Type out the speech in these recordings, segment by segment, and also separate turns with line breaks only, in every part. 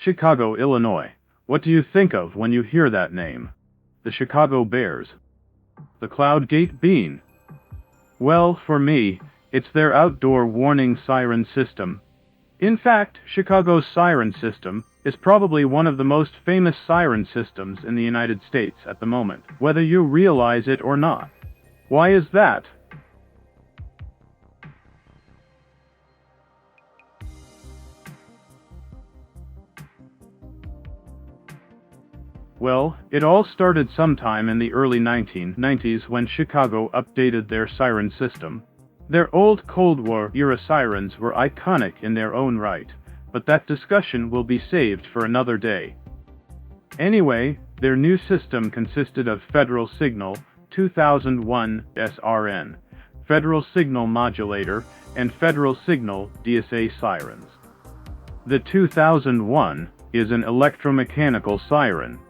Chicago, Illinois. What do you think of when you hear that name? The Chicago Bears. The Cloud Gate Bean. Well, for me, it's their outdoor warning siren system. In fact, Chicago's siren system is probably one of the most famous siren systems in the United States at the moment, whether you realize it or not. Why is that? Well, it all started sometime in the early 1990s when Chicago updated their siren system. Their old Cold War-era sirens were iconic in their own right, but that discussion will be saved for another day. Anyway, their new system consisted of Federal Signal 2001 SRN, Federal Signal Modulator, and Federal Signal DSA sirens. The 2001 is an electromechanical siren.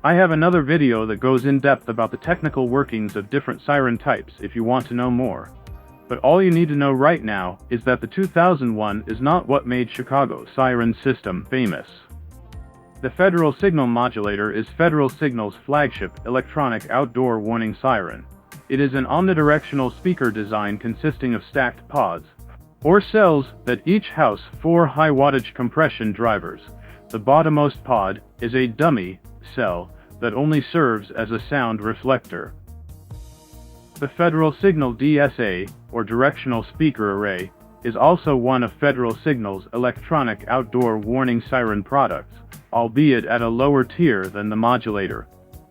I have another video that goes in depth about the technical workings of different siren types if you want to know more. But all you need to know right now is that the 2001 is not what made Chicago's siren system famous. The Federal Signal Modulator is Federal Signal's flagship electronic outdoor warning siren. It is an omnidirectional speaker design consisting of stacked pods, or cells, that each house 4 high-wattage compression drivers. The bottommost pod is a dummy cell that only serves as a sound reflector. The Federal Signal DSA, or Directional Speaker Array, is also one of Federal Signal's electronic outdoor warning siren products, albeit at a lower tier than the modulator.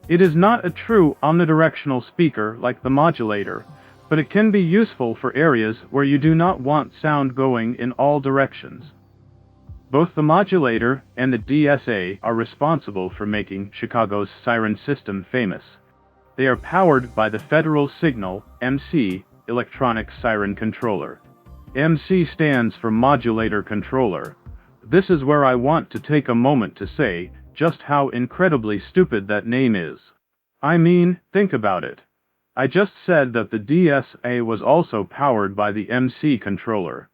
It is not a true omnidirectional speaker like the modulator, but it can be useful for areas where you do not want sound going in all directions. Both the modulator and the DSA are responsible for making Chicago's siren system famous. They are powered by the Federal Signal MC electronic siren controller. MC stands for Modulator Controller. This is where I want to take a moment to say just how incredibly stupid that name is. I mean, think about it. I just said that the DSA was also powered by the MC controller.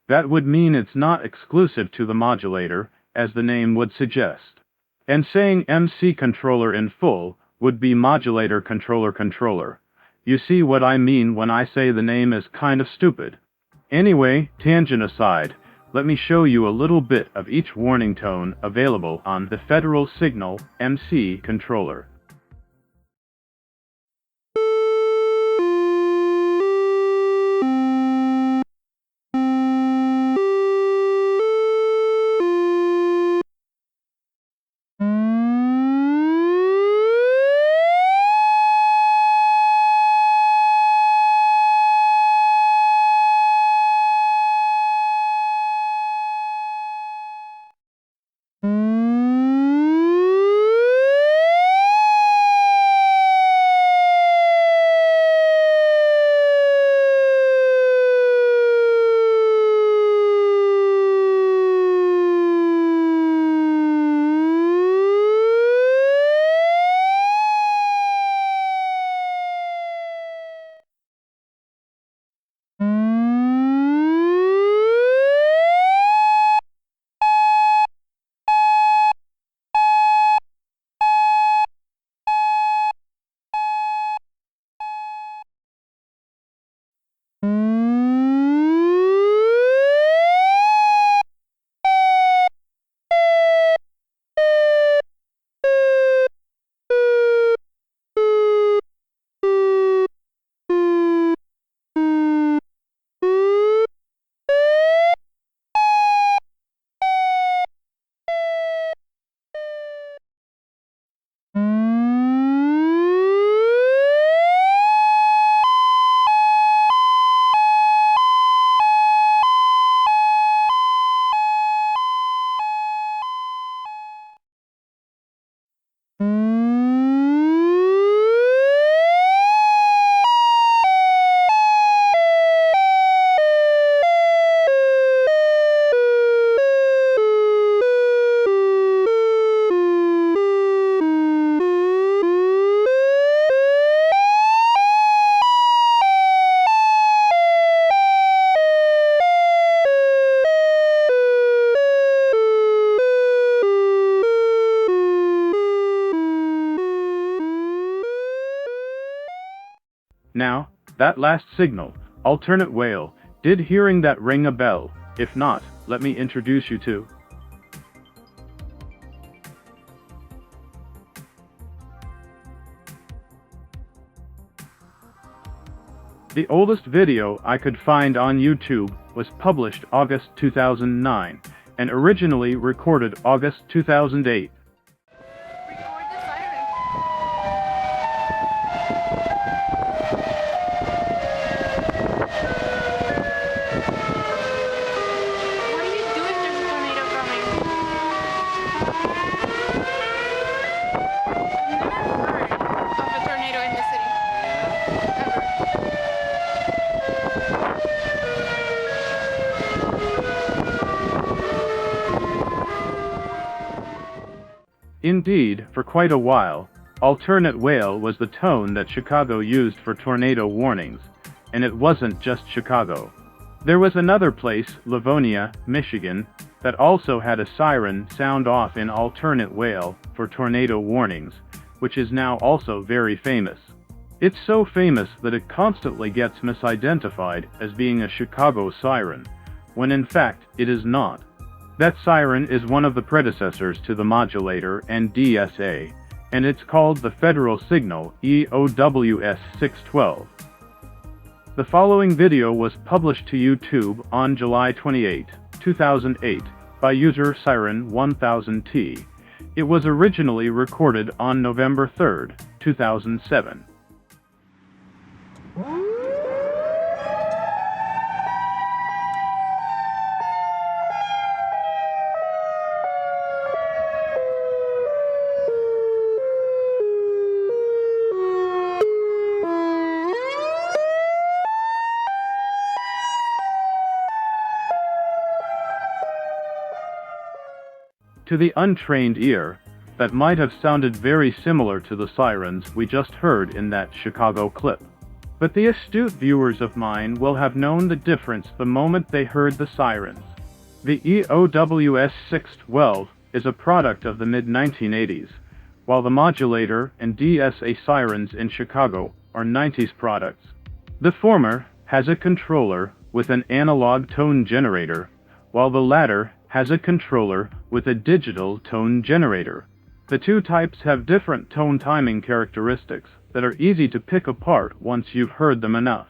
That would mean it's not exclusive to the modulator, as the name would suggest. And saying MC controller in full would be modulator controller. You see what I mean when I say the name is kind of stupid. Anyway, tangent aside, let me show you a little bit of each warning tone available on the Federal Signal MC controller. Now, that last signal, alternate whale, did hearing that ring a bell? If not, let me introduce you to the oldest video I could find on YouTube was published August 2009, and originally recorded August 2008.
Record the siren. What do you do if there's a tornado coming? I've never heard of a tornado in the city. Ever.
Indeed, for quite a while, alternate whale was the tone that Chicago used for tornado warnings, and it wasn't just Chicago. There was another place, Livonia, Michigan, that also had a siren sound off in alternate whale for tornado warnings, which is now also very famous. It's so famous that it constantly gets misidentified as being a Chicago siren, when in fact it is not. That siren is one of the predecessors to the modulator and DSA, and it's called the Federal Signal EOWS 612. The following video was published to YouTube on July 28, 2008, by user Siren1000T. It was originally recorded on November 3, 2007. To the untrained ear, that might have sounded very similar to the sirens we just heard in that Chicago clip. But the astute viewers of mine will have known the difference the moment they heard the sirens. The EOWS 612 is a product of the mid-1980s, while the modulator and DSA sirens in Chicago are 90s products. The former has a controller with an analog tone generator, while the latter has a controller with a digital tone generator. The two types have different tone timing characteristics that are easy to pick apart once you've heard them enough.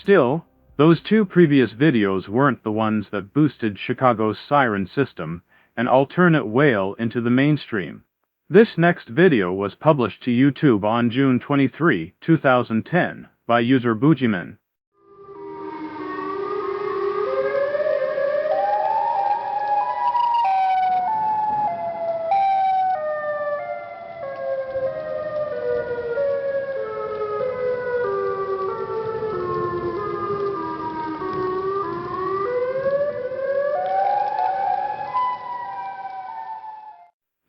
Still, those two previous videos weren't the ones that boosted Chicago's siren system and alternate whale into the mainstream. This next video was published to YouTube on June 23, 2010, by user Boogeyman.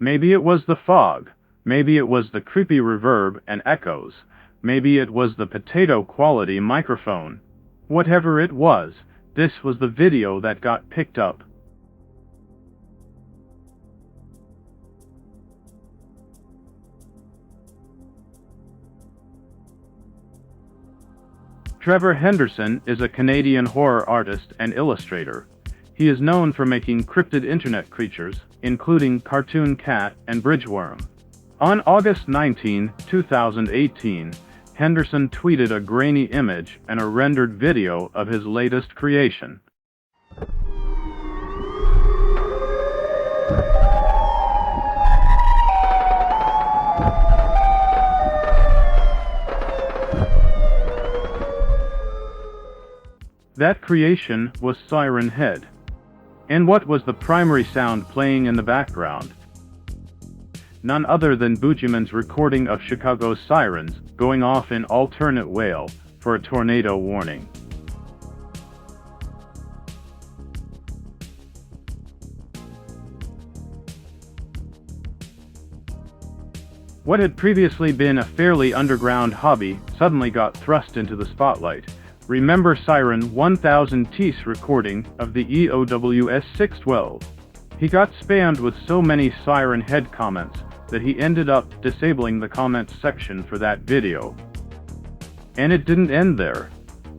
Maybe it was the fog, maybe it was the creepy reverb and echoes, maybe it was the potato quality microphone. Whatever it was, this was the video that got picked up. Trevor Henderson is a Canadian horror artist and illustrator. He is known for making cryptid internet creatures, including Cartoon Cat and Bridgeworm. On August 19, 2018, Henderson tweeted a grainy image and a rendered video of his latest creation. That creation was Siren Head. And what was the primary sound playing in the background? None other than Boogeyman's recording of Chicago's sirens going off in alternate whale for a tornado warning. What had previously been a fairly underground hobby suddenly got thrust into the spotlight. Remember Siren1000T's recording of the EOWS 612. He got spammed with so many Siren Head comments that he ended up disabling the comments section for that video. And it didn't end there.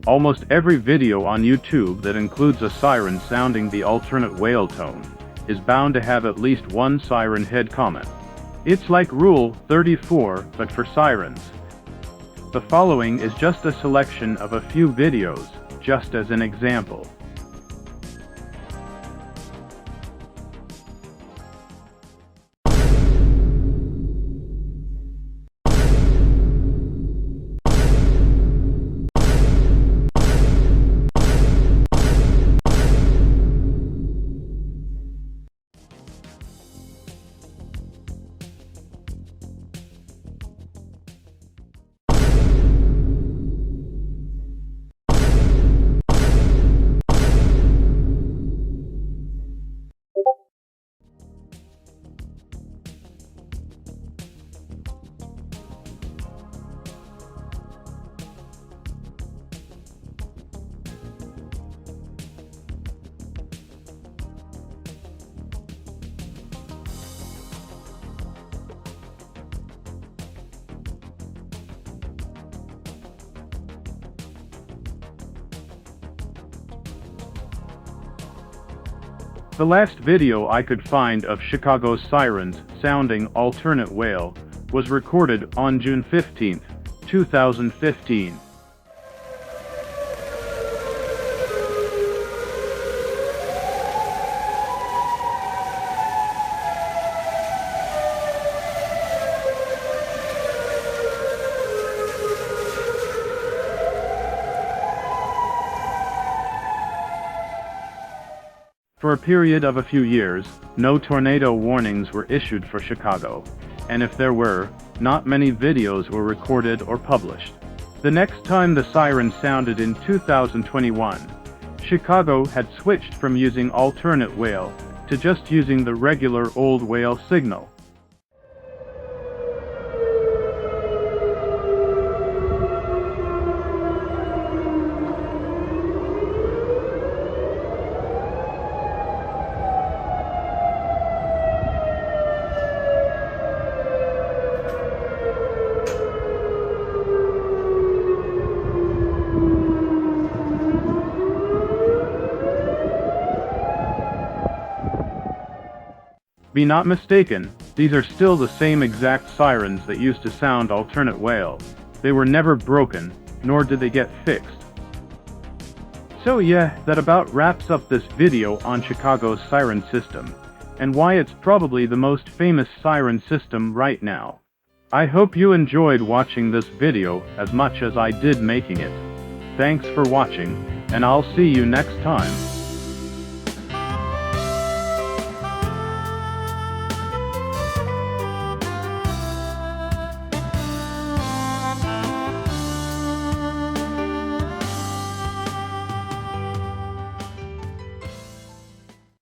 Almost every video on YouTube that includes a siren sounding the alternate wail tone is bound to have at least one siren head comment. It's like Rule 34, but for sirens. The following is just a selection of a few videos, just as an example. The last video I could find of Chicago's sirens sounding alternate wail was recorded on June 15, 2015. For a period of a few years, no tornado warnings were issued for Chicago, and if there were, not many videos were recorded or published. The next time the siren sounded in 2021, Chicago had switched from using alternate wail to just using the regular old wail signal. Be not mistaken, these are still the same exact sirens that used to sound alternate wail. They were never broken, nor did they get fixed. So yeah, that about wraps up this video on Chicago's siren system, and why it's probably the most famous siren system right now. I hope you enjoyed watching this video as much as I did making it. Thanks for watching, and I'll see you next time.